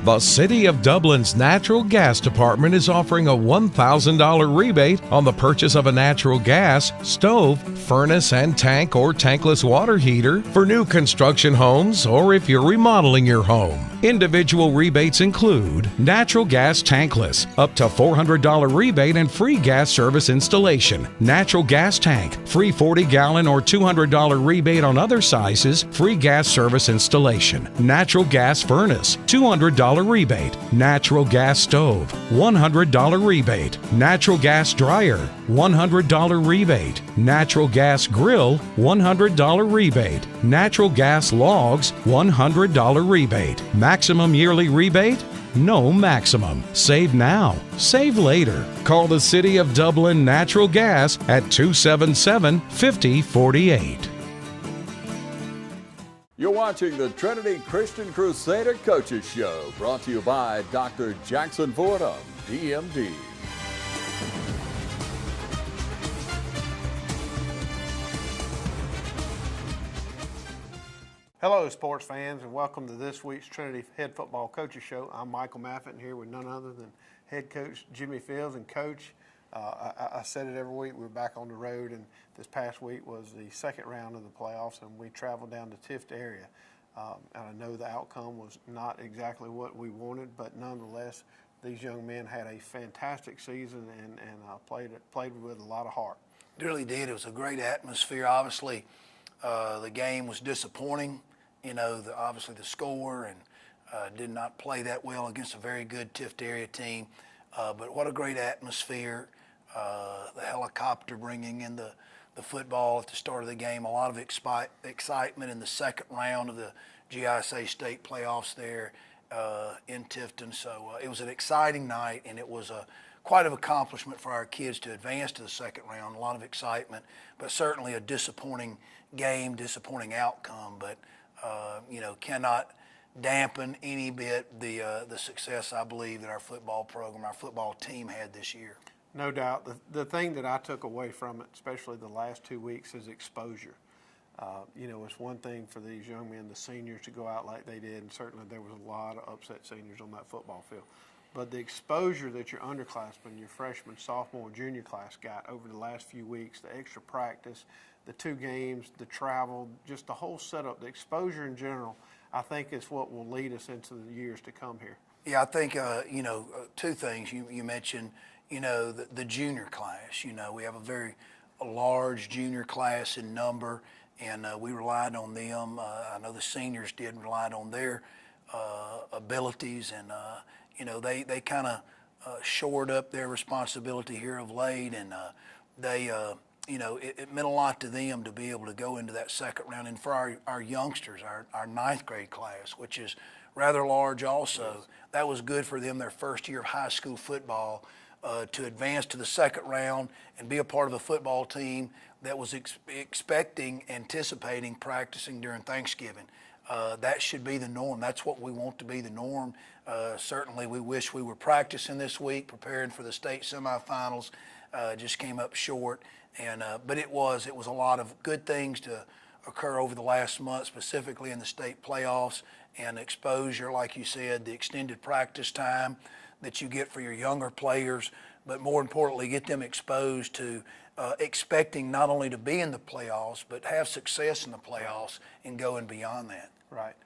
The City of Dublin's Natural Gas Department is offering a $1,000 rebate on the purchase of a natural gas, stove, furnace and tank or tankless water heater for new construction homes or if you're remodeling your home. Individual rebates include natural gas tankless, up to $400 rebate and free gas service installation. Natural gas tank, free 40-gallon or $200 rebate on other sizes, free gas service installation. Natural gas furnace, $200 rebate. Natural gas stove, $100 rebate. Natural gas dryer, $100 rebate. Natural gas grill, $100 rebate. Natural gas logs, $100 rebate. Maximum yearly rebate? No maximum. Save now. Save later. Call the City of Dublin Natural Gas at 277-5048. You're watching the Trinity Christian Crusader Coaches Show, brought to you by Dr. Jackson Fordham, DMD. Hello, sports fans, and welcome to this week's Trinity Head Football Coaches Show. I'm Michael Maffett, here with none other than head coach Jimmy Fields. And coach, I said it every week, we're back on the road, and this past week was the second round of the playoffs, and we traveled down to Tift area. And I know the outcome was not exactly what we wanted, but nonetheless, these young men had a fantastic season and played with a lot of heart. It really did. It was a great atmosphere. Obviously, the game was disappointing. You know, obviously the score, and did not play that well against a very good Tift area team. But what a great atmosphere. The helicopter bringing in the football at the start of the game. A lot of excitement in the second round of the GISA state playoffs there in Tifton. So it was an exciting night, and it was quite an accomplishment for our kids to advance to the second round. A lot of excitement, but certainly a disappointing game, disappointing outcome. But cannot dampen any bit the success I believe that our football program, our football team had this year. No doubt. The thing that I took away from it, especially the last 2 weeks, is exposure. It's one thing for these young men, the seniors, to go out like they did, and certainly there was a lot of upset seniors on that football field. But the exposure that your underclassmen, your freshman, sophomore, junior class got over the last few weeks, the extra practice, the 2 games, the travel, just the whole setup, the exposure in general, I think is what will lead us into the years to come here. Yeah, I think, 2 things. You mentioned, the junior class. We have a very large junior class in number, and we relied on them. I know the seniors did relied on their abilities, and, they kind of shored up their responsibility here of late, and it meant a lot to them to be able to go into that second round. And for our youngsters, our 9th grade class, which is rather large also, that was good for them, their first year of high school football, to advance to the second round and be a part of a football team that was anticipating practicing during Thanksgiving. That should be the norm. That's what we want to be the norm. Certainly we wish we were practicing this week, preparing for the state semifinals. Just came up short. But it was a lot of good things to occur over the last month, specifically in the state playoffs, and exposure, like you said, the extended practice time that you get for your younger players, but more importantly, get them exposed to expecting not only to be in the playoffs, but have success in the playoffs and going beyond that. Right.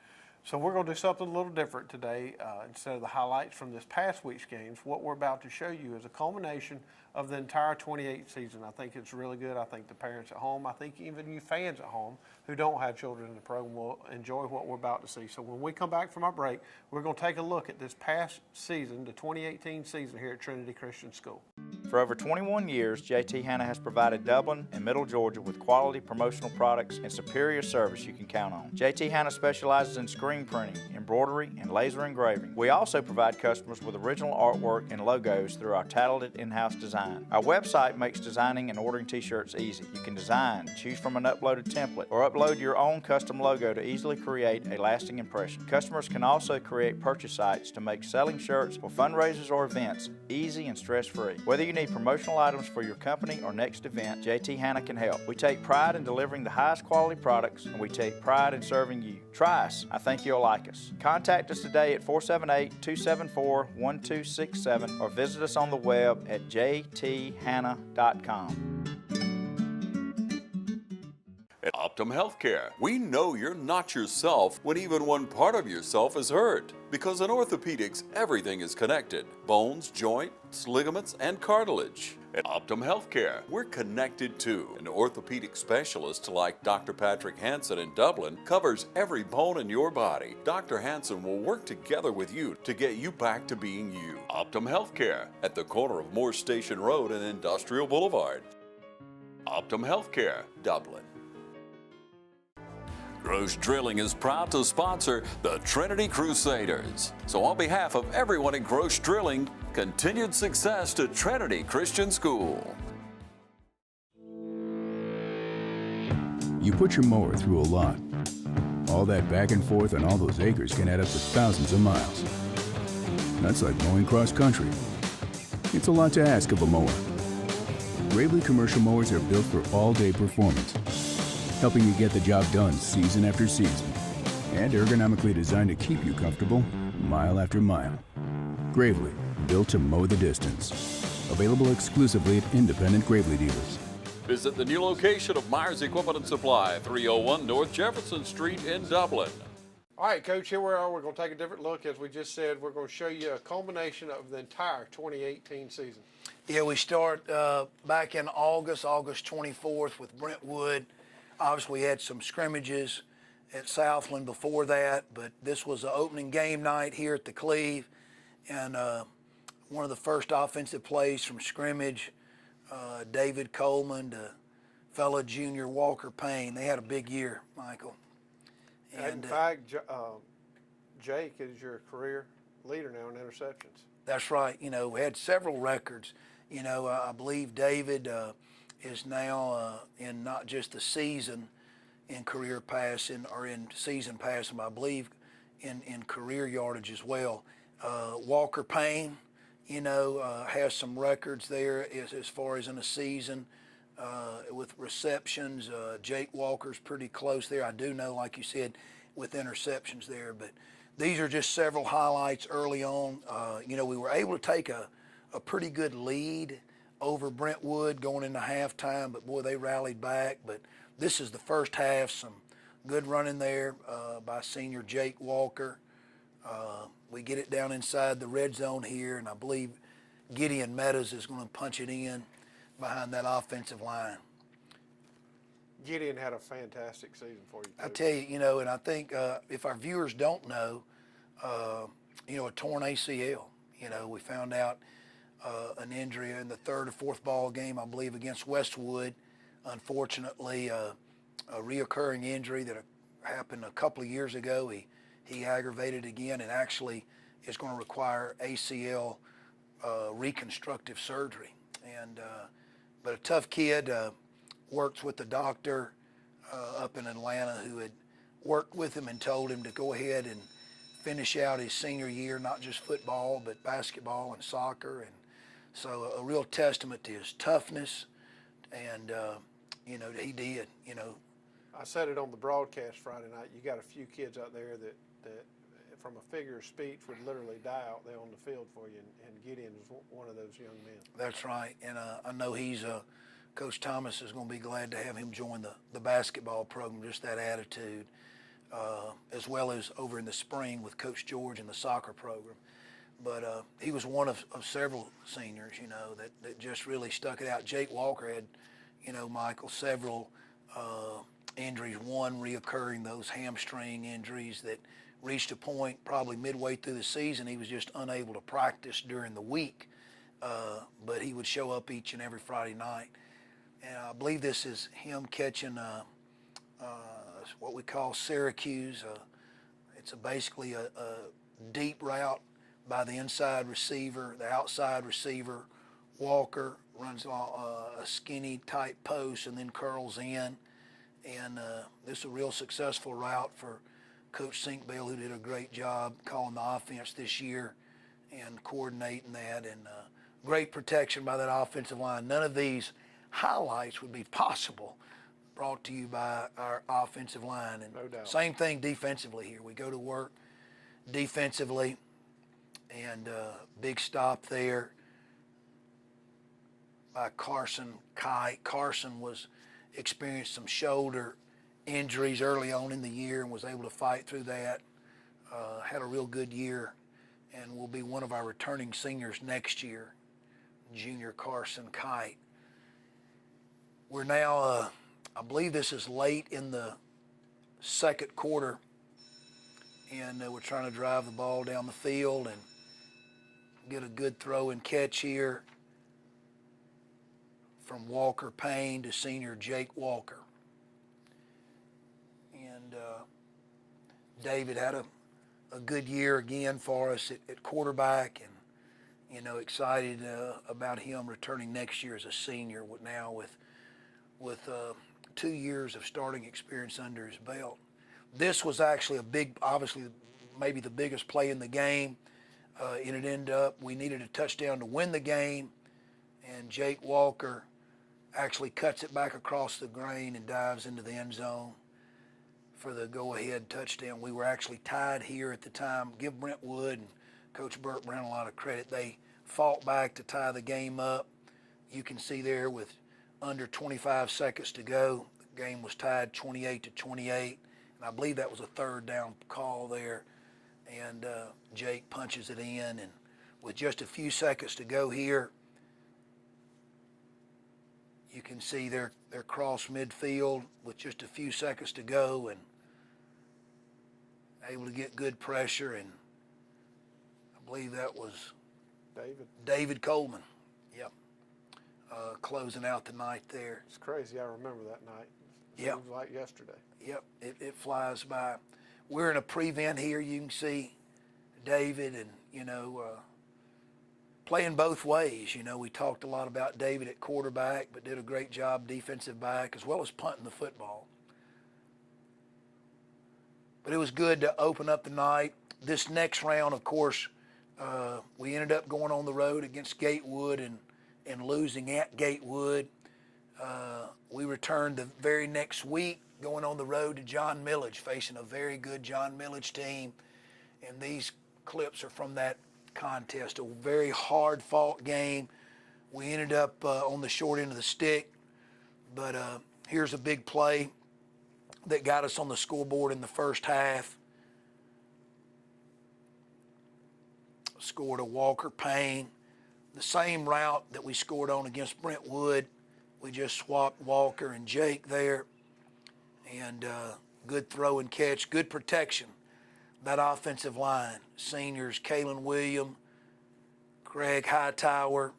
So we're going to do something a little different today. Instead of the highlights from this past week's games, what we're about to show you is a culmination of the entire 28 season. I think it's really good. I think the parents at home, I think even you fans at home who don't have children in the program will enjoy what we're about to see. So when we come back from our break, we're going to take a look at this past season, the 2018 season here at Trinity Christian School. For over 21 years, JT Hanna has provided Dublin and Middle Georgia with quality promotional products and superior service you can count on. JT Hanna specializes in screen printing, embroidery, and laser engraving. We also provide customers with original artwork and logos through our talented in-house design design. Our website makes designing and ordering t-shirts easy. You can design, choose from an uploaded template, or upload your own custom logo to easily create a lasting impression. Customers can also create purchase sites to make selling shirts for fundraisers or events easy and stress-free. Whether you need promotional items for your company or next event, JT Hanna can help. We take pride in delivering the highest quality products, and we take pride in serving you. Try us. I think you'll like us. Contact us today at 478-274-1267 or visit us on the web at jthanna.com. At Optum Healthcare, we know you're not yourself when even one part of yourself is hurt. Because in orthopedics, everything is connected. Bones, joints, ligaments, and cartilage. At Optum Healthcare, we're connected too. An orthopedic specialist like Dr. Patrick Hansen in Dublin covers every bone in your body. Dr. Hansen will work together with you to get you back to being you. Optum Healthcare at the corner of Moore Station Road and Industrial Boulevard. Optum Healthcare, Dublin. Gross Drilling is proud to sponsor the Trinity Crusaders. So on behalf of everyone at Gross Drilling, continued success to Trinity Christian School. You put your mower through a lot. All that back and forth on all those acres can add up to thousands of miles. That's like mowing cross country. It's a lot to ask of a mower. Gravely commercial mowers are built for all-day performance, helping you get the job done season after season, and ergonomically designed to keep you comfortable mile after mile. Gravely, built to mow the distance. Available exclusively at independent Gravely dealers. Visit the new location of Myers Equipment and Supply, 301 North Jefferson Street in Dublin. All right, Coach, here we are. We're going to take a different look. As we just said, we're going to show you a culmination of the entire 2018 season. Yeah, we start back in August 24th with Brentwood. Obviously, we had some scrimmages at Southland before that, but this was the opening game night here at the Cleve, and one of the first offensive plays from scrimmage, David Coleman to fellow junior Walker Payne. They had a big year, Michael. And in fact, Jake is your career leader now in interceptions. That's right. You know, we had several records. You know, I believe David is now in not just the season in career passing or in season passing, but I believe in career yardage as well. Walker Payne, you know, has some records there as far as in a season with receptions. Jake Walker's pretty close there. I do know, like you said, with interceptions there, but these are just several highlights early on. You know, we were able to take a pretty good lead over Brentwood going into halftime, but boy, they rallied back. But this is the first half, some good running there by senior Jake Walker. We get it down inside the red zone here, and I believe Gideon Meadows is going to punch it in behind that offensive line. Gideon had a fantastic season for you, Coach. I tell you, you know, and I think if our viewers don't know, you know, a torn ACL. You know, we found out an injury in the third or fourth ball game, I believe, against Westwood. Unfortunately, a reoccurring injury that happened a couple of years ago. He aggravated again and actually is going to require ACL reconstructive surgery. And but a tough kid, works with the doctor up in Atlanta who had worked with him and told him to go ahead and finish out his senior year, not just football, but basketball and soccer. And so a real testament to his toughness, and, you know, he did, you know. I said it on the broadcast Friday night. You got a few kids out there that from a figure of speech would literally die out there on the field for you, and Gideon is one of those young men. That's right, and I know he's Coach Thomas is going to be glad to have him join the basketball program, just that attitude, as well as over in the spring with Coach George in the soccer program. But he was one of several seniors, you know, that just really stuck it out. Jake Walker had, you know, Michael, several injuries, one reoccurring, those hamstring injuries that reached a point probably midway through the season he was just unable to practice during the week, but he would show up each and every Friday night. And I believe this is him catching what we call Syracuse. It's basically a deep route by the inside receiver, the outside receiver, Walker runs a skinny tight post and then curls in. And this is a real successful route for Coach Sinkbell, who did a great job calling the offense this year and coordinating that. And great protection by that offensive line. None of these highlights would be possible brought to you by our offensive line. And no doubt. Same thing defensively here. We go to work defensively, and big stop there by Carson Kite. Carson experienced some shoulder injuries early on in the year and was able to fight through that. Had a real good year and will be one of our returning seniors next year, junior Carson Kite. We're now, I believe this is late in the second quarter, and we're trying to drive the ball down the field and get a good throw and catch here from Walker Payne to senior Jake Walker. And David had a good year again for us at quarterback, and excited about him returning next year as a senior now with 2 years of starting experience under his belt. This was actually obviously maybe the biggest play in the game, and it ended up we needed a touchdown to win the game, and Jake Walker actually cuts it back across the grain and dives into the end zone for the go-ahead touchdown. We were actually tied here at the time. Give Brent Wood and Coach Burt Brown a lot of credit. They fought back to tie the game up. You can see there with under 25 seconds to go, the game was tied 28-28, and I believe that was a third down call there, and Jake punches it in, and with just a few seconds to go here, you can see they're cross midfield with just a few seconds to go and able to get good pressure, and I believe that was David Coleman. Yep. Closing out the night there. It's crazy. I remember that night. Yep. Seems like yesterday. Yep. It flies by. We're in a prevent here. You can see David and, playing both ways. We talked a lot about David at quarterback, but did a great job defensive back as well as punting the football. But it was good to open up the night. This next round, of course, we ended up going on the road against Gatewood and losing at Gatewood. We returned the very next week going on the road to John Millage, facing a very good John Millage team. And these clips are from that contest, a very hard-fought game. We ended up on the short end of the stick, but here's a big play that got us on the scoreboard in the first half. Scored a Walker Payne. The same route that we scored on against Brentwood. We just swapped Walker and Jake there. And good throw and catch, good protection. That offensive line, seniors Kalen William, Craig Hightower,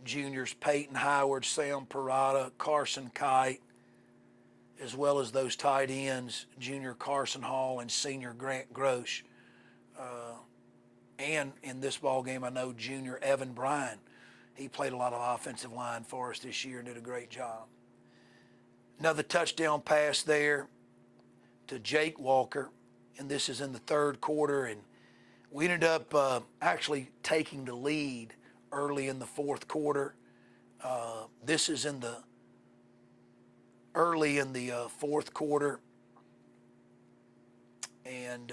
juniors Peyton Howard, Sam Parada, Carson Kite, as well as those tight ends, junior Carson Hall and senior Grant Grosh. And in this ball game, I know junior Evan Bryan. He played a lot of offensive line for us this year and did a great job. Another touchdown pass there to Jake Walker, and this is in the third quarter, and we ended up actually taking the lead early in the fourth quarter. This is early in the fourth quarter, and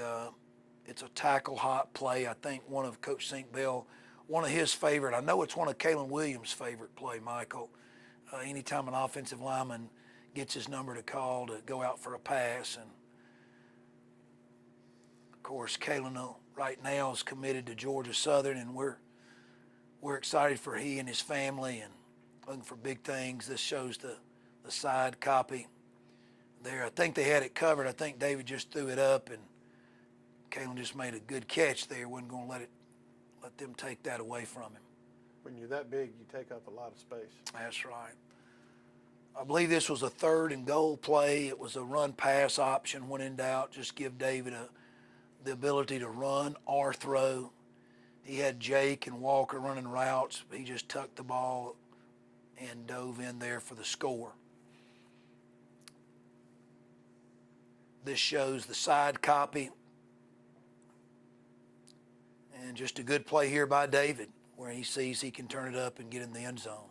it's a tackle hot play. I think one of Coach Sinkbell, one of his favorite. I know it's one of Kalen Williams' favorite play, Michael. Anytime an offensive lineman gets his number to call to go out for a pass, and of course Kalen right now is committed to Georgia Southern, and we're excited for he and his family and looking for big things. This shows the side copy there. I think they had it covered. I think David just threw it up, and Kalen just made a good catch there. Wasn't going to let them take that away from him. When you're that big, you take up a lot of space. That's right. I believe this was a 3rd and goal play. It was a run-pass option. When in doubt, just give David the ability to run or throw. He had Jake and Walker running routes. He just tucked the ball and dove in there for the score. This shows the side copy. And just a good play here by David, where he sees he can turn it up and get in the end zone.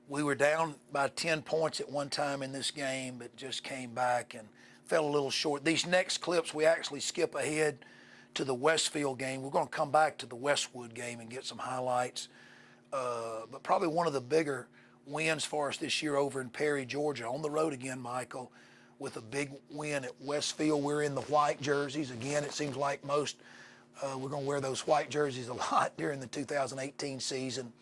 We were down by 10 points at one time in this game, but just came back and fell a little short. These next clips, we actually skip ahead to the Westfield game. We're going to come back to the Westwood game and get some highlights. But probably one of the bigger wins for us this year over in Perry, Georgia. On the road again, Michael, with a big win at Westfield. We're in the white jerseys. Again, it seems like most, we're going to wear those white jerseys a lot during the 2018 season.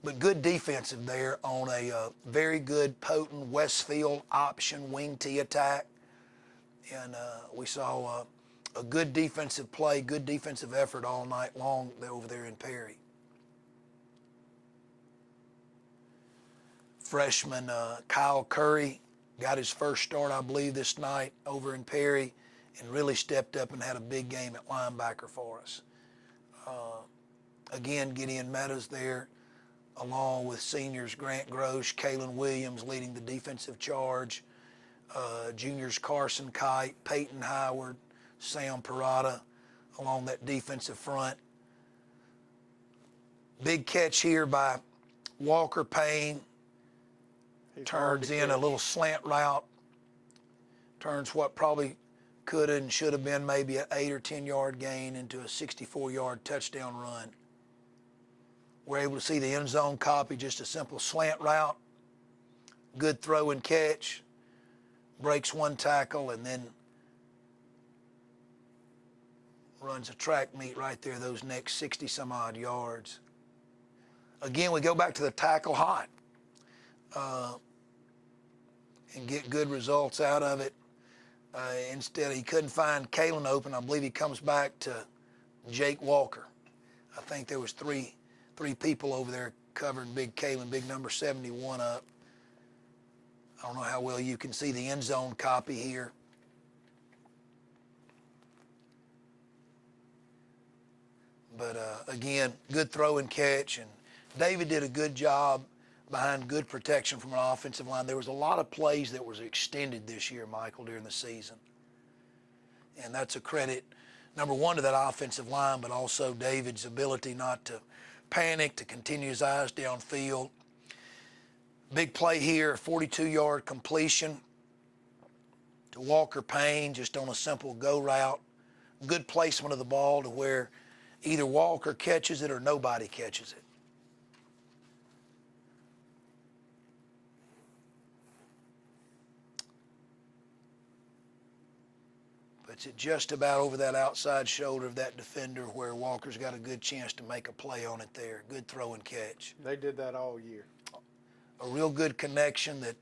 But good defensive there on a very good, potent Westfield option wing T attack. And we saw a good defensive play, good defensive effort all night long over there in Perry. Freshman Kyle Curry got his first start, I believe, this night over in Perry and really stepped up and had a big game at linebacker for us. Again, Gideon Meadows there, along with seniors Grant Grosh, Kalen Williams leading the defensive charge, juniors Carson Kite, Peyton Howard, Sam Parada along that defensive front. Big catch here by Walker Payne. Turns in a little slant route, turns what probably could and should have been maybe an 8 or 10 yard gain into a 64-yard touchdown run. We're able to see the end zone copy, just a simple slant route, good throw and catch, breaks one tackle, and then runs a track meet right there those next 60 some odd yards. Again, we go back to the tackle hot. And get good results out of it. Instead, he couldn't find Kalen open. I believe he comes back to Jake Walker. I think there was three people over there covering big Kalen, big number 71 up. I don't know how well you can see the end zone copy here. But again, good throw and catch, and David did a good job behind good protection from an offensive line. There was a lot of plays that was extended this year, Michael, during the season. And that's a credit, number one, to that offensive line, but also David's ability not to panic, to continue his eyes downfield. Big play here, 42-yard completion to Walker Payne, just on a simple go route. Good placement of the ball to where either Walker catches it or nobody catches it. It's just about over that outside shoulder of that defender where Walker's got a good chance to make a play on it there. Good throw and catch. They did that all year. A real good connection that,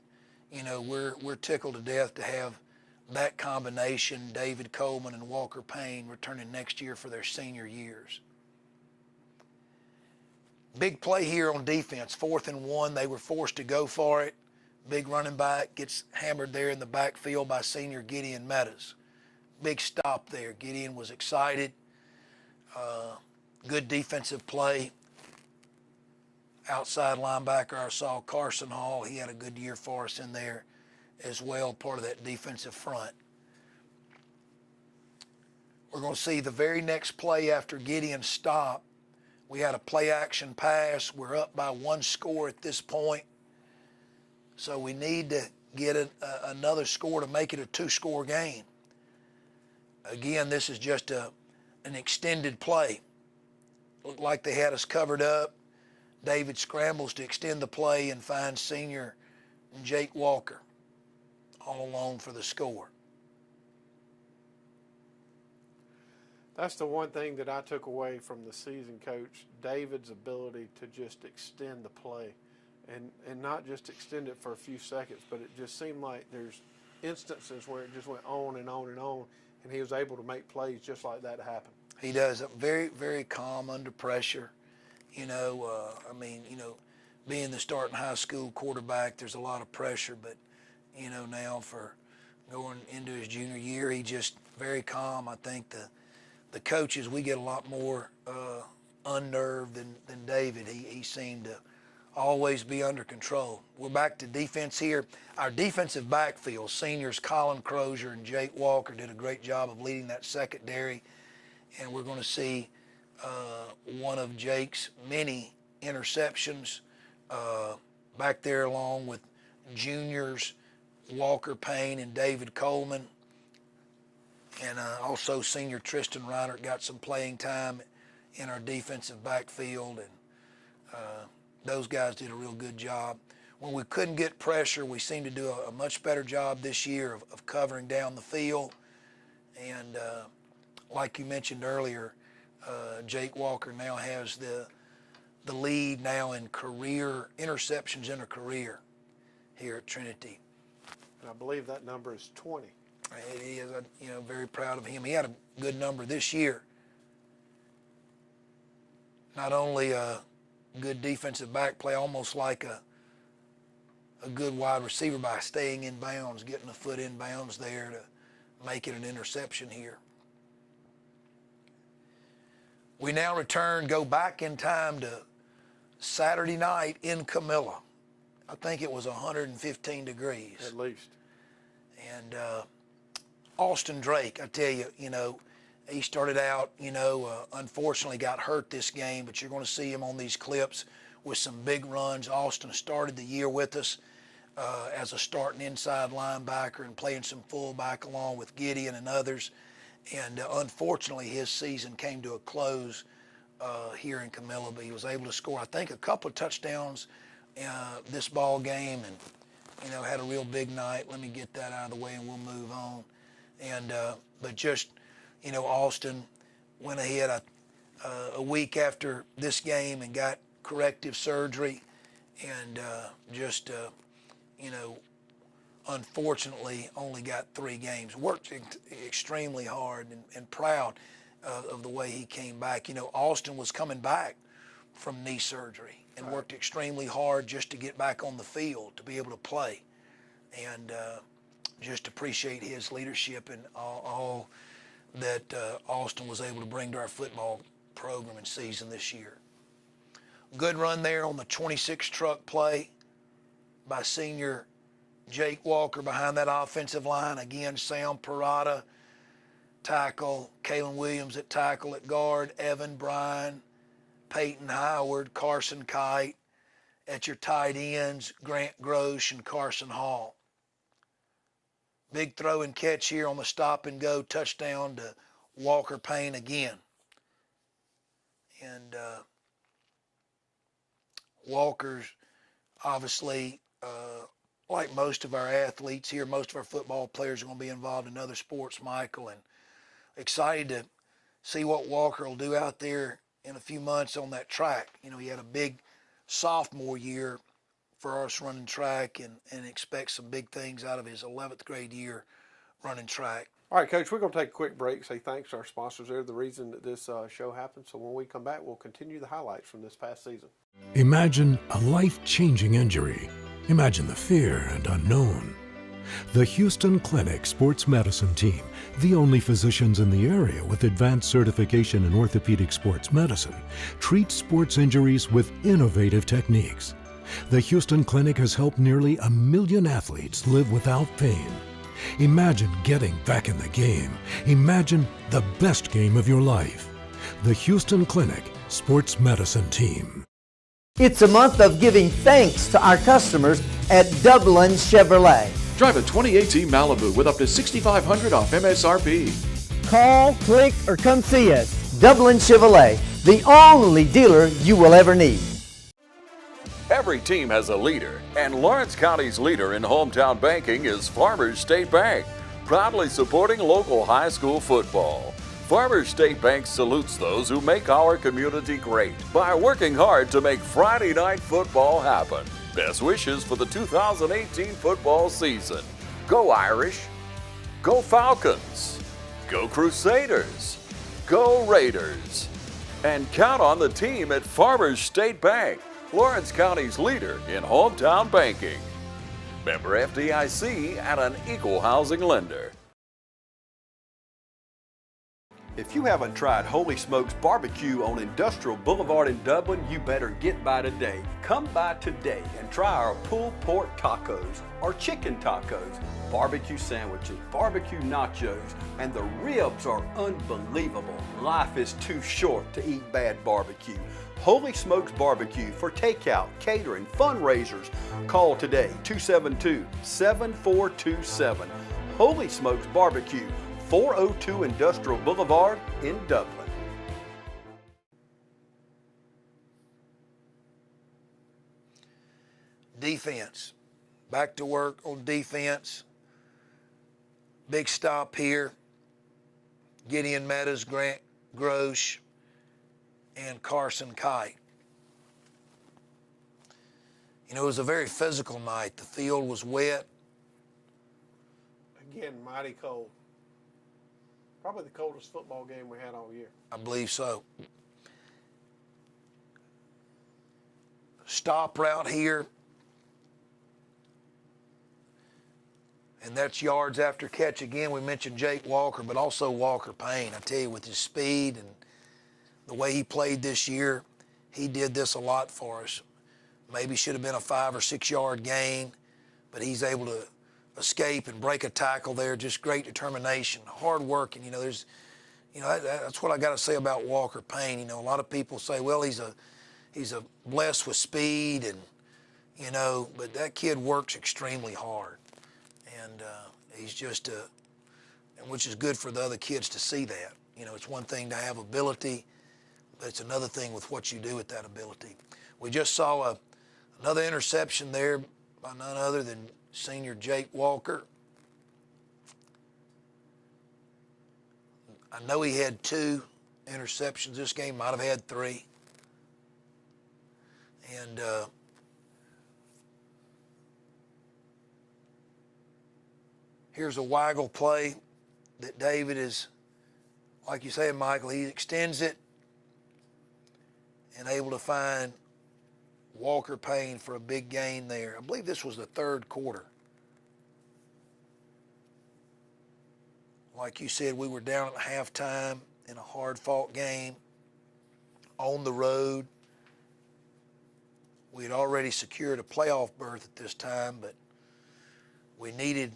you know, we're tickled to death to have that combination, David Coleman and Walker Payne, returning next year for their senior years. Big play here on defense, 4th and 1. They were forced to go for it. Big running back gets hammered there in the backfield by senior Gideon Meadows. Big stop there. Gideon was excited. Good defensive play. Outside linebacker, I saw Carson Hall. He had a good year for us in there as well, part of that defensive front. We're going to see the very next play after Gideon's stop. We had a play action pass. We're up by 1 score at this point. So we need to get another score to make it a 2-score game. Again, this is just an extended play. Looked like they had us covered up. David scrambles to extend the play and finds senior Jake Walker all alone for the score. That's the one thing that I took away from the season, Coach, David's ability to just extend the play. And not just extend it for a few seconds, but it just seemed like there's instances where it just went on and on and on, and he was able to make plays just like that happen. He does. Very, very calm under pressure. You know, being the starting high school quarterback, there's a lot of pressure, but, you know, now for going into his junior year, he just very calm. I think the coaches, we get a lot more unnerved than David. He seemed to always be under control. We're back to defense here. Our defensive backfield, seniors Colin Crozier and Jake Walker did a great job of leading that secondary, and we're going to see one of Jake's many interceptions back there, along with juniors Walker Payne and David Coleman, and also senior Tristan Reinert got some playing time in our defensive backfield, and those guys did a real good job. When we couldn't get pressure, we seemed to do a much better job this year of covering down the field. And like you mentioned earlier, Jake Walker now has the lead now in career interceptions in a career here at Trinity. And I believe that number is 20. It is, very proud of him. He had a good number this year. Not only good defensive back play, almost like a good wide receiver by staying in bounds, getting a foot in bounds there to make it an interception here. We now go back in time to Saturday night in Camilla. I think it was 115 degrees. At least. And Austin Drake, I tell you, he started out, unfortunately got hurt this game, but you're going to see him on these clips with some big runs. Austin started the year with us as a starting inside linebacker and playing some fullback along with Gideon and others. And unfortunately, his season came to a close here in Camilla, but he was able to score, I think, a couple of touchdowns this ball game, and had a real big night. Let me get that out of the way and we'll move on. And but just Austin went ahead a week after this game and got corrective surgery, and unfortunately only got 3 games. Worked extremely hard and proud of the way he came back. Austin was coming back from knee surgery and worked extremely hard just to get back on the field, to be able to play. And just appreciate his leadership and all that Austin was able to bring to our football program and season this year. Good run there on the 26 truck play by senior Jake Walker behind that offensive line. Again, Sam Parada, tackle, Kalen Williams at tackle at guard, Evan Bryan, Peyton Howard, Carson Kite at your tight ends, Grant Grosh and Carson Hall. Big throw and catch here on the stop and go touchdown to Walker Payne again. And Walker's obviously, like most of our athletes here, most of our football players are going to be involved in other sports, Michael, and excited to see what Walker will do out there in a few months on that track. He had a big sophomore year for us running track, and expect some big things out of his 11th grade year running track. All right, Coach, we're going to take a quick break, say thanks to our sponsors. They're the reason that this show happens. So when we come back, we'll continue the highlights from this past season. Imagine a life-changing injury. Imagine the fear and unknown. The Houston Clinic Sports Medicine Team, the only physicians in the area with advanced certification in orthopedic sports medicine, treats sports injuries with innovative techniques. The Houston Clinic has helped nearly 1 million athletes live without pain. Imagine getting back in the game. Imagine the best game of your life. The Houston Clinic Sports Medicine Team. It's a month of giving thanks to our customers at Dublin Chevrolet. Drive a 2018 Malibu with up to $6,500 off MSRP. Call, click, or come see us. Dublin Chevrolet, the only dealer you will ever need. Every team has a leader, and Lawrence County's leader in hometown banking is Farmers State Bank, proudly supporting local high school football. Farmers State Bank salutes those who make our community great by working hard to make Friday night football happen. Best wishes for the 2018 football season. Go Irish, go Falcons, go Crusaders, go Raiders. And count on the team at Farmers State Bank, Lawrence County's leader in hometown banking. Member FDIC and an equal housing lender. If you haven't tried Holy Smokes Barbecue on Industrial Boulevard in Dublin, you better get by today. Come by today and try our pulled pork tacos, our chicken tacos, barbecue sandwiches, barbecue nachos, and the ribs are unbelievable. Life is too short to eat bad barbecue. Holy Smokes Barbecue for takeout, catering, fundraisers. Call today, 272-7427. Holy Smokes Barbecue, 402 Industrial Boulevard in Dublin. Defense. Back to work on defense. Big stop here. Gideon Meadows, Grant Grosh, and Carson Kite. You know, it was a very physical night. The field was wet. Again, mighty cold. Probably the coldest football game we had all year. I believe so. Stop route here. And that's yards after catch. Again, we mentioned Jake Walker, but also Walker Payne. I tell you, with his speed and the way he played this year, he did this a lot for us. Maybe should have been a 5 or 6 yard gain, but he's able to escape and break a tackle there. Just great determination, hard working. You know, that's what I got to say about Walker Payne. You know, a lot of people say, well, he's a blessed with speed, and you know, but that kid works extremely hard, and he's just which is good for the other kids to see that. You know, it's one thing to have ability, but it's another thing with what you do with that ability. We just saw another interception there by none other than senior Jake Walker. I know he had 2 interceptions this game, might have had 3. And here's a waggle play that David is, like you said, Michael, he extends it and able to find Walker Payne for a big gain there. I believe this was the 3rd quarter. Like you said, we were down at halftime in a hard-fought game on the road. We had already secured a playoff berth at this time, but we needed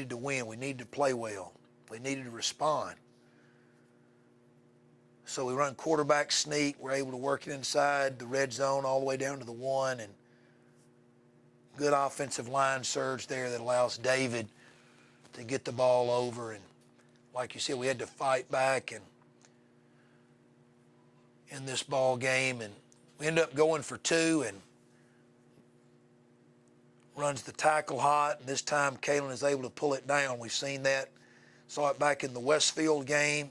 to win. We needed to play well. We needed to respond. So we run quarterback sneak. We're able to work it inside the red zone all the way down to the 1, and good offensive line surge there that allows David to get the ball over. And like you said, we had to fight back and in this ball game, and we ended up going for 2 and runs the tackle hot, and this time Kalen is able to pull it down. We've seen that, saw it back in the Westfield game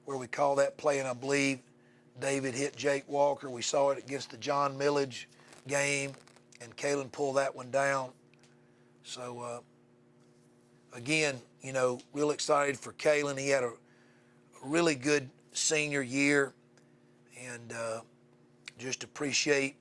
where we call that play, and I believe David hit Jake Walker. We saw it against the John Millage game, and Kalen pulled that one down. So, again, you know, real excited for Kalen. He had a really good senior year, and just appreciate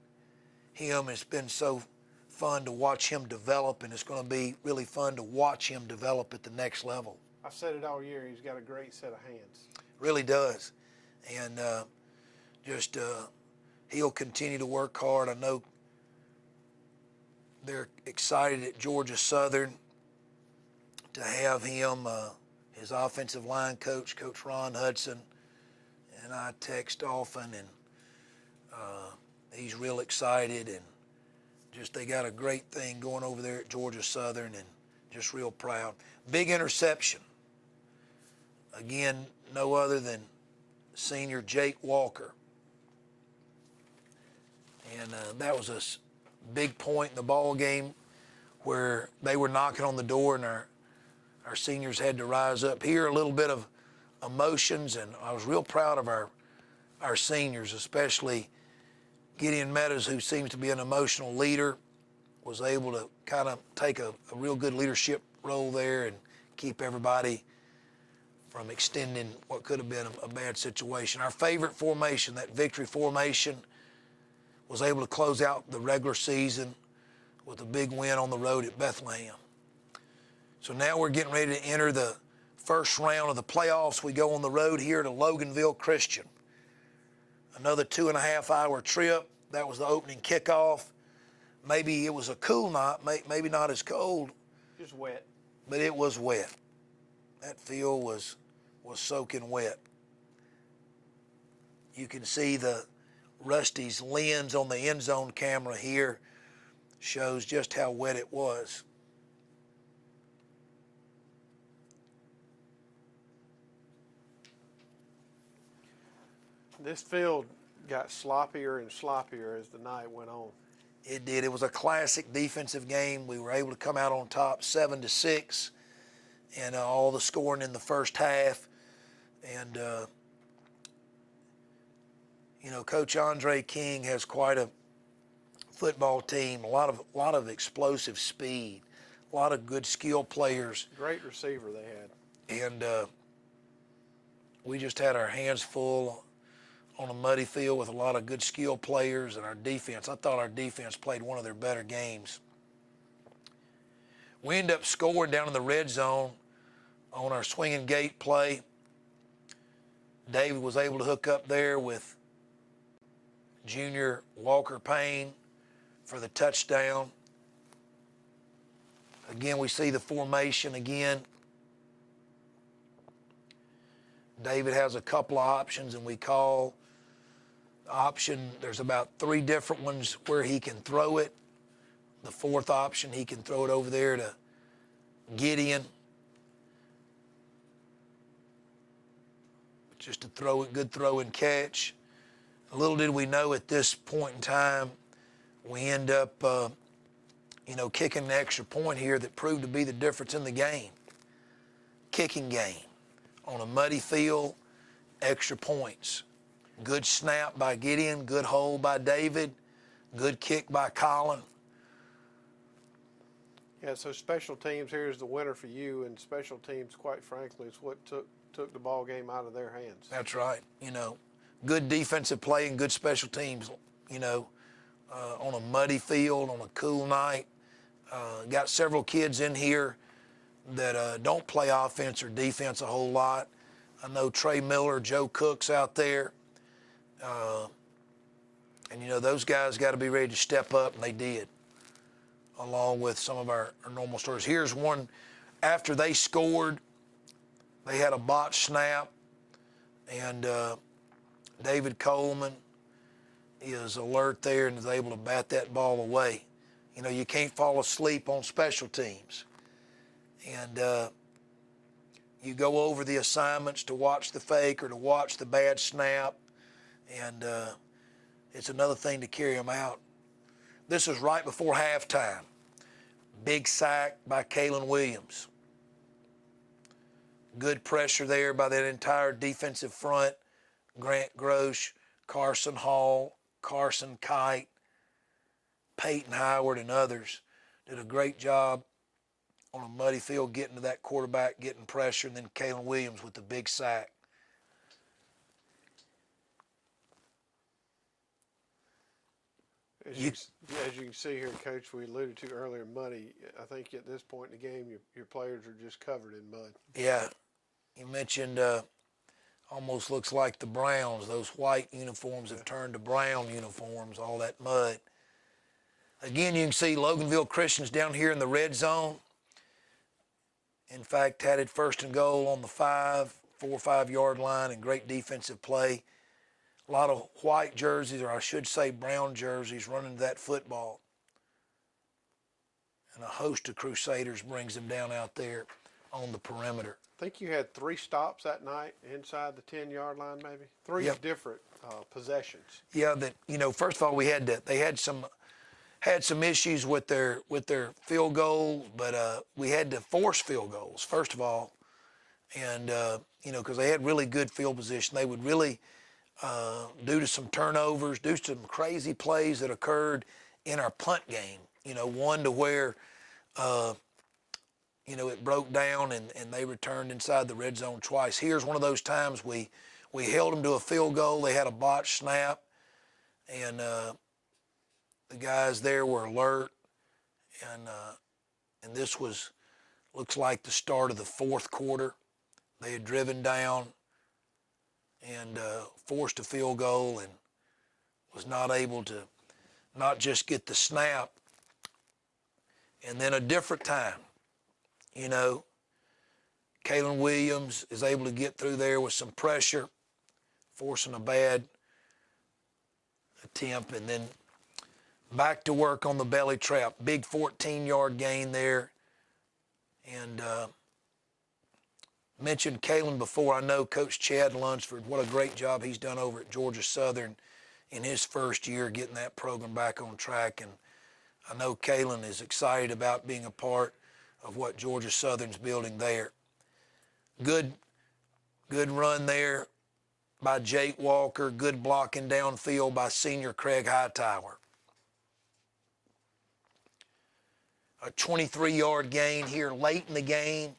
him. It's been so fun to watch him develop, and it's going to be really fun to watch him develop at the next level. I've said it all year. He's got a great set of hands. Really does. And he'll continue to work hard. I know they're excited at Georgia Southern to have him, his offensive line coach, Coach Ron Hudson, and I text often, and he's real excited, and just they got a great thing going over there at Georgia Southern, and just real proud. Big interception. Again, no other than senior Jake Walker. And that was a big point in the ball game where they were knocking on the door, and our seniors had to rise up. Here, a little bit of emotions, and I was real proud of our seniors, especially Gideon Meadows, who seems to be an emotional leader, was able to kind of take a real good leadership role there and keep everybody from extending what could have been a bad situation. Our favorite formation, that victory formation, was able to close out the regular season with a big win on the road at Bethlehem. So now we're getting ready to enter the First round of the playoffs, we go on the road here to Loganville Christian. Another 2.5-hour trip. That was the opening kickoff. Maybe it was a cool night, maybe not as cold. Just wet. But it was wet. That field was soaking wet. You can see the Rusty's lens on the end zone camera here shows just how wet it was. This field got sloppier and sloppier as the night went on. It did. It was a classic defensive game. We were able to come out on top 7-6, and all the scoring in the first half. And Coach Andre King has quite a football team. A lot of explosive speed, a lot of good skill players. Great receiver they had. And we just had our hands full on a muddy field with a lot of good skill players, and our defense. I thought our defense played one of their better games. We end up scoring down in the red zone on our swinging gate play. David was able to hook up there with junior Walker Payne for the touchdown. Again, we see the formation again. David has a couple of options, and we call option. There's about 3 different ones where he can throw it. The 4th option, he can throw it over there to Gideon. Just a good throw and catch. Little did we know at this point in time, we end up, kicking an extra point here that proved to be the difference in the game. Kicking game. On a muddy field, extra points. Good snap by Gideon, good hold by David, good kick by Colin. Yeah, so special teams, here's the winner for you, and special teams, quite frankly, is what took the ball game out of their hands. That's right. Good defensive play and good special teams, on a muddy field, on a cool night. Got several kids in here that don't play offense or defense a whole lot. I know Trey Miller, Joe Cook's out there. And those guys got to be ready to step up, and they did, along with some of our normal starters. Here's one. After they scored, they had a botched snap, and David Coleman is alert there and is able to bat that ball away. You can't fall asleep on special teams. And you go over the assignments to watch the fake or to watch the bad snap, and it's another thing to carry them out. This is right before halftime. Big sack by Kalen Williams. Good pressure there by that entire defensive front. Grant Grosh, Carson Hall, Carson Kite, Peyton Howard, and others did a great job on a muddy field getting to that quarterback, getting pressure, and then Kalen Williams with the big sack. As you can see here, Coach, we alluded to earlier, muddy. I think at this point in the game, your players are just covered in mud. Yeah. You mentioned almost looks like the Browns. Those white uniforms have turned to brown uniforms, all that mud. Again, you can see Loganville Christian's down here in the red zone. In fact, had it 1st and goal on the 4 or 5 yard line, and great defensive play. A lot of white jerseys, or I should say brown jerseys, running that football. And a host of Crusaders brings them down out there on the perimeter. I think you had 3 stops that night inside the 10-yard line, maybe? 3 different possessions. Yeah, first of all, they had some issues with their field goal, but we had to force field goals, first of all. And, because they had really good field position. They would really, due to some turnovers, due to some crazy plays that occurred in our punt game, one to where, it broke down and they returned inside the red zone twice. Here's one of those times we held them to a field goal. They had a botched snap, and the guys there were alert, and this looks like the start of the 4th quarter. They had driven down and forced a field goal and was not able to not just get the snap. And then a different time, you know, Kalen Williams is able to get through there with some pressure, forcing a bad attempt, and then back to work on the belly trap. Big 14-yard gain there. And mentioned Kalen before. I know Coach Chad Lunsford, what a great job he's done over at Georgia Southern in his first year getting that program back on track. And I know Kalen is excited about being a part of what Georgia Southern's building there. Good run there by Jake Walker. Good blocking downfield by senior Craig Hightower. A 23-yard gain here late in the game.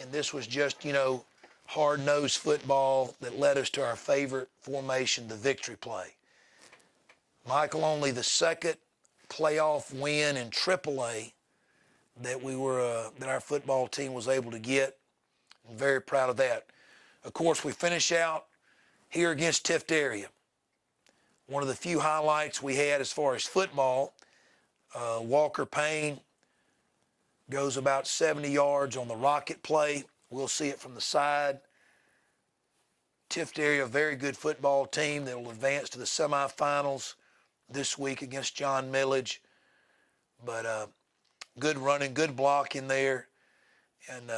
And this was just, you know, hard-nosed football that led us to our favorite formation, the victory play. Michael, only the second playoff win in AAA that that our football team was able to get. I'm very proud of that. Of course, we finish out here against Tift Area. One of the few highlights we had as far as football, Walker Payne goes about 70 yards on the rocket play. We'll see it from the side. Tift Area, a very good football team that will advance to the semifinals this week against John Millage. But good running, good block in there. And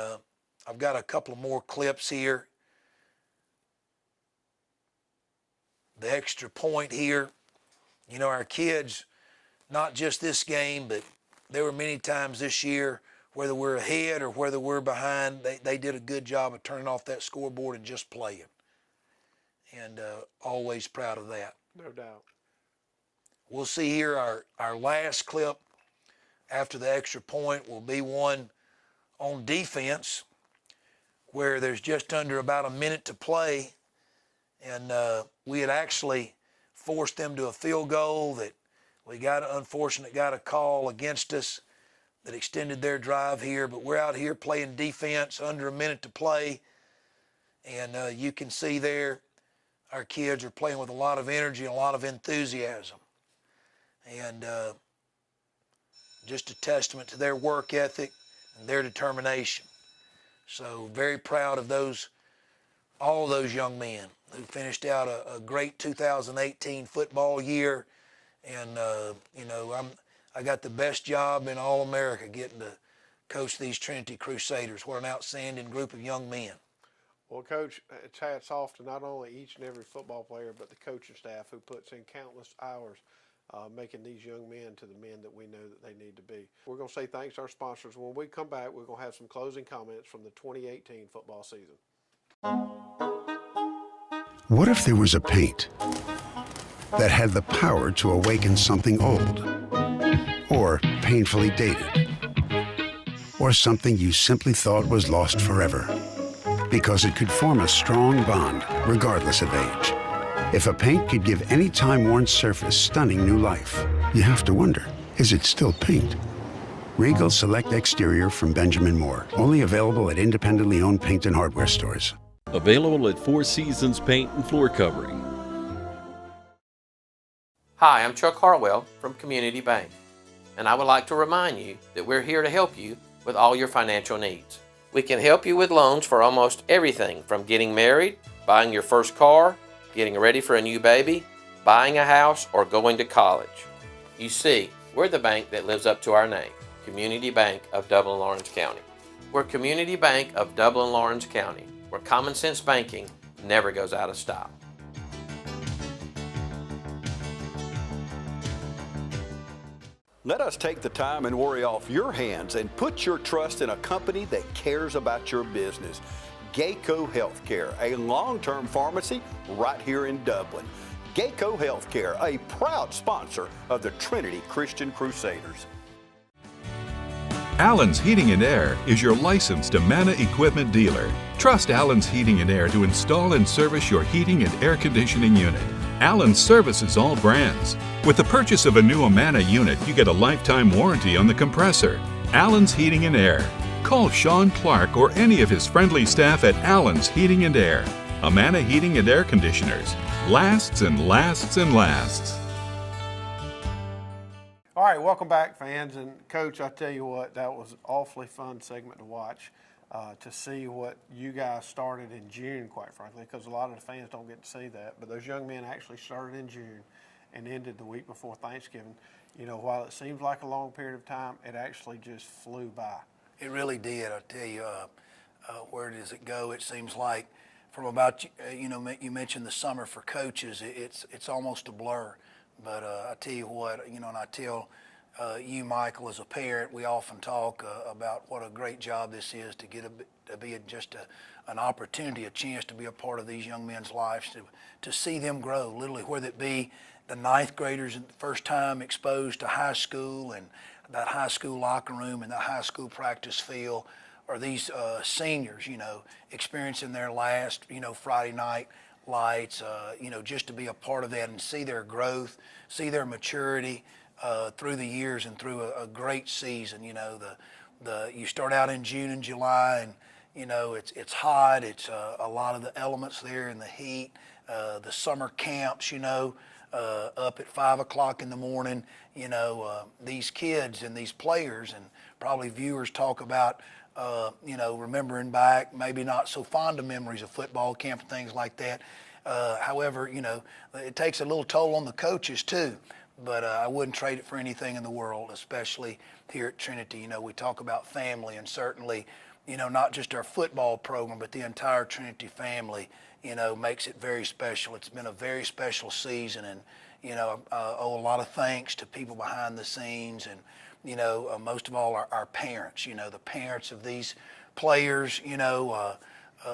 I've got a couple of more clips here. The extra point here. You know, our kids, not just this game, but there were many times this year, whether we're ahead or whether we're behind, they did a good job of turning off that scoreboard and just playing. And always proud of that. No doubt. We'll see here our last clip after the extra point will be one on defense where there's just under about a minute to play. And we had actually forced them to a field goal that we got a call against us that extended their drive here, but we're out here playing defense under a minute to play. And you can see there our kids are playing with a lot of energy and a lot of enthusiasm. And just a testament to their work ethic and their determination. So very proud of all those young men who finished out a great 2018 football year. And, you know, I got the best job in all America getting to coach these Trinity Crusaders. What an outstanding group of young men. Well, Coach, it's hats off to not only each and every football player, but the coaching staff who puts in countless hours making these young men to the men that we know that they need to be. We're going to say thanks to our sponsors. When we come back, we're going to have some closing comments from the 2018 football season. What if there was a paint that had the power to awaken something old, or painfully dated, or something you simply thought was lost forever, because it could form a strong bond regardless of age? If a paint could give any time-worn surface stunning new life, you have to wonder, is it still paint? Regal Select Exterior from Benjamin Moore, only available at independently owned paint and hardware stores. Available at Four Seasons Paint and Floor Covering. Hi, I'm Chuck Harwell from Community Bank, and I would like to remind you that we're here to help you with all your financial needs. We can help you with loans for almost everything from getting married, buying your first car, getting ready for a new baby, buying a house, or going to college. You see, we're the bank that lives up to our name, Community Bank of Dublin-Lawrence County. We're Community Bank of Dublin-Lawrence County, where common sense banking never goes out of style. Let us take the time and worry off your hands and put your trust in a company that cares about your business. Geico Healthcare, a long-term pharmacy right here in Dublin. Geico Healthcare, a proud sponsor of the Trinity Christian Crusaders. Allen's Heating and Air is your licensed Amana equipment dealer. Trust Allen's Heating and Air to install and service your heating and air conditioning unit. Allen services all brands. With the purchase of a new Amana unit, you get a lifetime warranty on the compressor. Allen's Heating and Air. Call Sean Clark or any of his friendly staff at Allen's Heating and Air. Amana Heating and Air Conditioners. Lasts and lasts and lasts. All right, welcome back, fans. And Coach, I tell you what, that was an awfully fun segment to watch, to see what you guys started in June, quite frankly, because a lot of the fans don't get to see that. But those young men actually started in June and ended the week before Thanksgiving. You know, while it seems like a long period of time, it actually just flew by. It really did. I tell you, where does it go? It seems like from about, you mentioned the summer for coaches, it's almost a blur. But I tell you what, and I tell you, Michael, as a parent, we often talk about what a great job this is to get to be just an opportunity, a chance to be a part of these young men's lives, to see them grow, literally, whether it be the ninth graders the first time exposed to high school and that high school locker room and that high school practice field, or these seniors, experiencing their last, Friday night lights, just to be a part of that and see their growth, see their maturity through the years and through a great season. You start out in June and July, and it's hot. It's a lot of the elements there in the heat. The summer camps, up at 5 o'clock in the morning. These kids and these players, and probably viewers talk about remembering back, maybe not so fond of memories of football camp and things like that. However, it takes a little toll on the coaches too, but I wouldn't trade it for anything in the world, especially here at Trinity. We talk about family, and certainly, not just our football program, but the entire Trinity family, makes it very special. It's been a very special season, and, I owe a lot of thanks to people behind the scenes, and, most of all our parents, the parents of these players,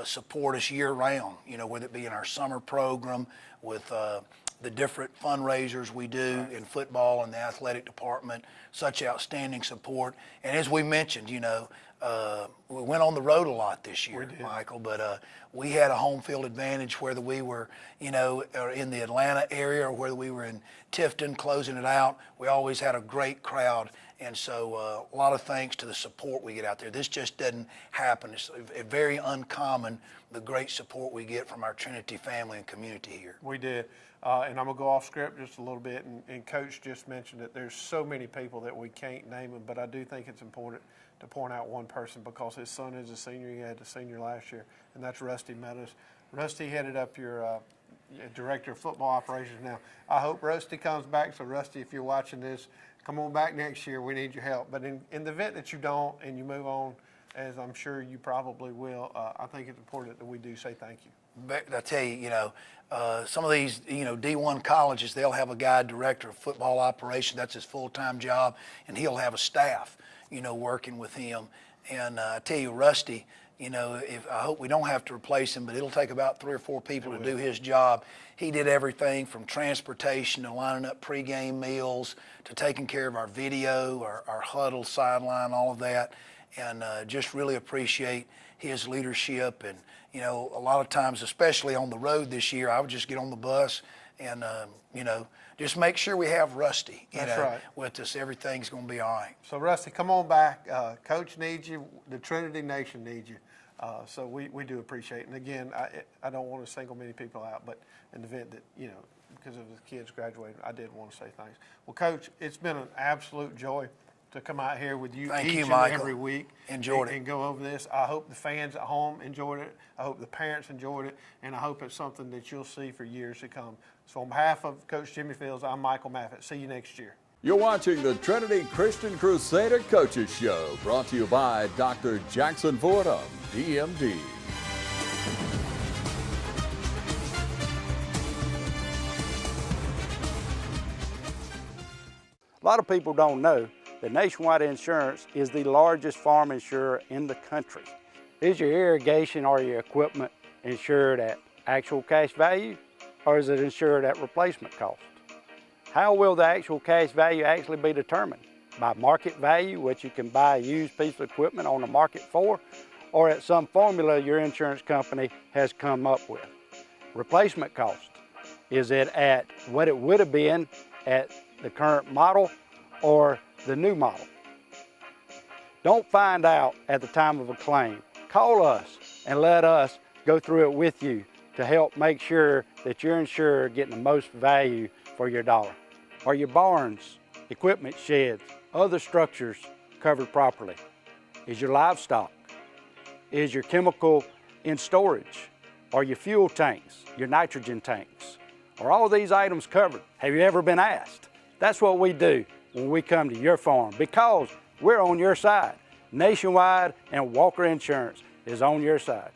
support us year round, whether it be in our summer program with the different fundraisers we do in football and the athletic department, such outstanding support. And as we mentioned, we went on the road a lot this year, Michael, but we had a home field advantage whether we were, in the Atlanta area or whether we were in Tifton closing it out. We always had a great crowd. And so a lot of thanks to the support we get out there. This just doesn't happen. It's very uncommon, the great support we get from our Trinity family and community here. We did. And I'm going to go off script just a little bit. And Coach just mentioned that there's so many people that we can't name them, but I do think it's important to point out one person because his son is a senior. He had a senior last year, and that's Rusty Meadows. Rusty headed up your Director of Football Operations now. I hope Rusty comes back. So, Rusty, if you're watching this, come on back next year. We need your help. But in the event that you don't and you move on, as I'm sure you probably will, I think it's important that we do say thank you. But I tell you, some of these, D1 colleges, they'll have a guy, Director of Football Operations. That's his full-time job, and he'll have a staff, working with him. And I tell you, Rusty, I hope we don't have to replace him, but it'll take about 3 or 4 people to do his job. He did everything from transportation to lining up pregame meals to taking care of our video, our huddle, sideline, all of that. And just really appreciate his leadership. And, a lot of times, especially on the road this year, I would just get on the bus and, just make sure we have Rusty, with us. Everything's going to be all right. So, Rusty, come on back. Coach needs you. The Trinity Nation needs you. So we do appreciate it. And, again, I don't want to single many people out, but in the event that, because of the kids graduating, I did want to say thanks. Well, Coach, it's been an absolute joy to come out here with you each and every week. Enjoyed it. And go over this. I hope the fans at home enjoyed it. I hope the parents enjoyed it. And I hope it's something that you'll see for years to come. So on behalf of Coach Jimmy Fields, I'm Michael Maffett. See you next year. You're watching the Trinity Christian Crusader Coaches Show, brought to you by Dr. Jackson Fordham, DMD. A lot of people don't know that Nationwide Insurance is the largest farm insurer in the country. Is your irrigation or your equipment insured at actual cash value, or is it insured at replacement cost? How will the actual cash value actually be determined? By market value, which you can buy a used piece of equipment on the market for, or at some formula your insurance company has come up with? Replacement cost, is it at what it would have been at the current model or the new model? Don't find out at the time of a claim. Call us and let us go through it with you to help make sure that you're insured getting the most value for your dollar. Are your barns, equipment sheds, other structures covered properly? Is your livestock? Is your chemical in storage? Are your fuel tanks, your nitrogen tanks? Are all these items covered? Have you ever been asked? That's what we do when we come to your farm, because we're on your side. Nationwide and Walker Insurance is on your side.